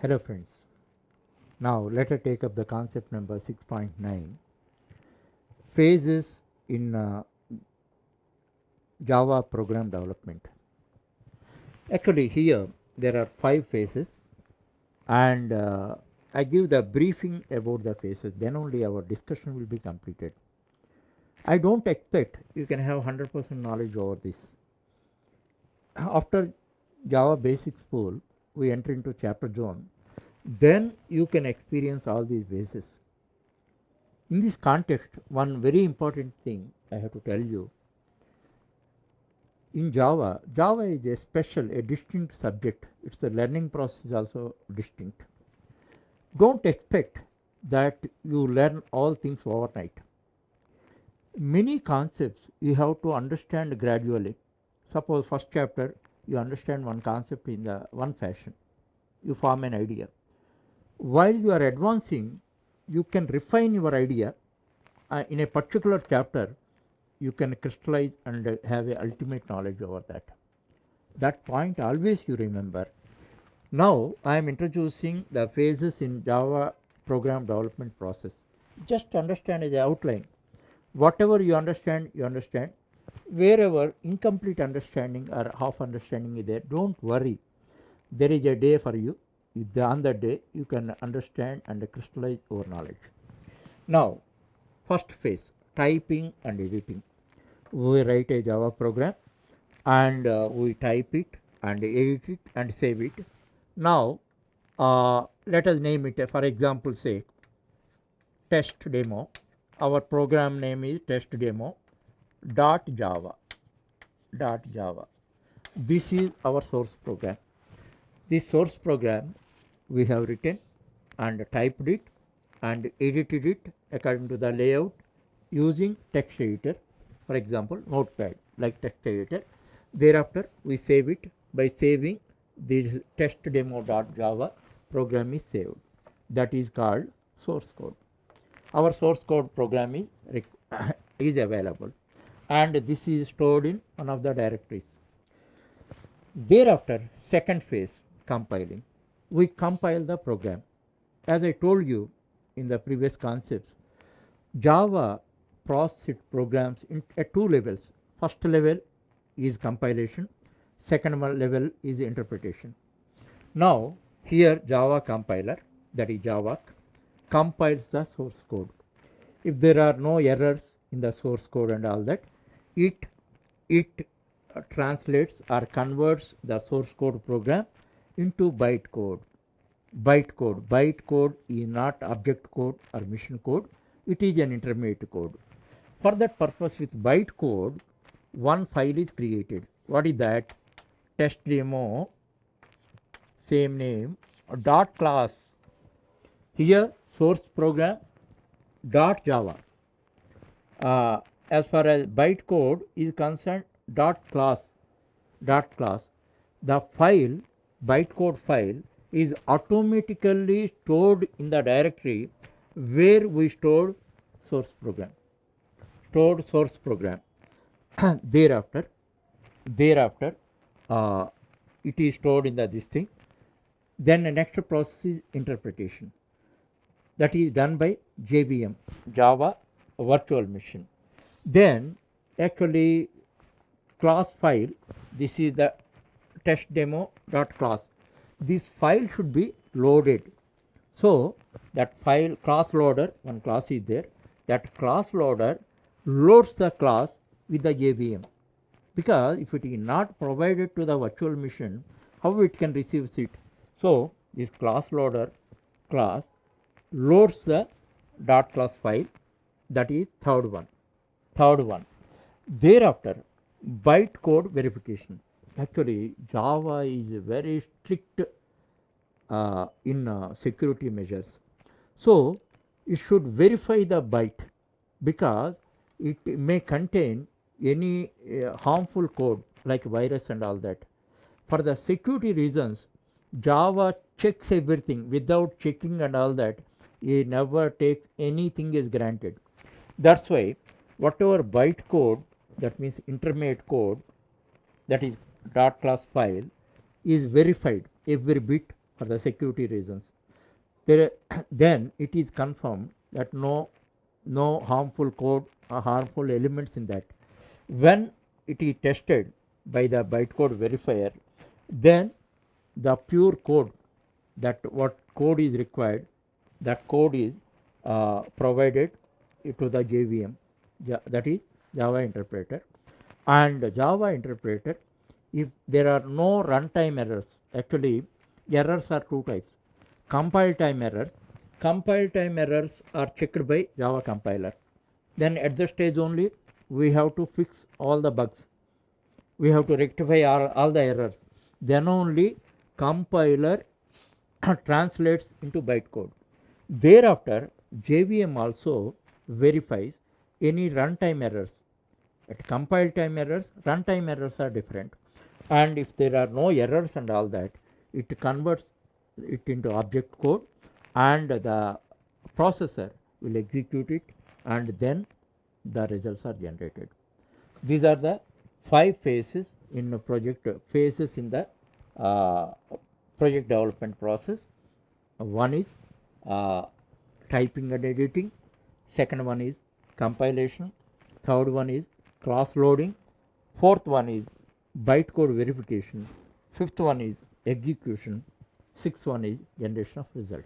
Hello friends. Now let us take up the concept number 6.9, phases in Java program development. Actually here there are 5 phases, and I give the briefing about the phases, then only our discussion will be completed. I don't expect you can have 100% knowledge over this. After Java basic school we enter into chapter zone, then you can experience all these phases. In this context, one very important thing I have to tell you, in Java, Java is a special, a distinct subject. Its the learning process is also distinct. Don't expect that you learn all things overnight. Many concepts you have to understand gradually. Suppose first chapter you understand one concept in the one fashion, you form an idea. While you are advancing, you can refine your idea. In a particular chapter you can crystallize and have a ultimate knowledge over that. That point always you remember. Now I am introducing the phases in Java program development process. Just understand as an outline. Whatever you understand, you understand. Wherever incomplete understanding or half understanding is there, don't worry. There is a day for you. On that day you can understand and crystallize your knowledge. Now first phase, typing and editing. We write a Java program and we type it and edit it and save it. Now let us name it, for example, say test demo. Our program name is test demo dot java. This is our source program. This source program we have written and typed it and edited it according to the layout using text editor, for example notepad like text editor. Thereafter we save it. By saving, this test demo.java program is saved. That is called source code. Our source code program is available, and this is stored in one of the directories. Thereafter, second phase, compiling. We compile the program. As I told you in the previous concepts, Java processes programs at 2 levels. First level is compilation, second level is interpretation. Now here Java compiler, that is Java, compiles the source code. If there are no errors in the source code and all that, it translates or converts the source code program into byte code. Byte code is not object code or mission code, it is an intermediate code. For that purpose, with byte code, one file is created. What is that? Test demo, same name, dot class. Here source program dot java. As far as byte code is concerned, dot class. The file, bytecode file, is automatically stored in the directory where we stored source program. Thereafter it is stored in this thing. Then the next process is interpretation. That is done by JVM, Java Virtual Machine. Then actually class file, this is the test demo.class. This file should be loaded. So that file class loader, one class is there, that class loader loads the class with the JVM, because if it is not provided to the virtual machine, how it can receive it? So this class loader class loads the dot class file. That is third one. Thereafter bytecode verification. Actually Java is very strict in security measures. So it should verify the byte, because it may contain any harmful code like virus and all that. For the security reasons, Java checks everything. Without checking and all that, it never takes anything is granted. That's why whatever byte code, that means intermediate code, that is dot class file, is verified every bit for the security reasons. There, then it is confirmed that no harmful code or harmful elements in that. When it is tested by the bytecode verifier, then the pure code, that what code is required, that code is provided to the JVM, that is Java interpreter. And Java interpreter, if there are no runtime errors, actually errors are two types. Compile time errors. Compile time errors are checked by Java compiler. Then at the stage only we have to fix all the bugs. We have to rectify all the errors. Then only compiler translates into bytecode. Thereafter, JVM also verifies any runtime errors. At compile time errors, runtime errors are different. And if there are no errors and all that, it converts it into object code, and the processor will execute it, and then the results are generated. These are the 5 phases in the project project development process. One is typing and editing, second one is compilation, third one is cross loading, fourth one is bytecode verification, fifth one is execution, sixth one is generation of result.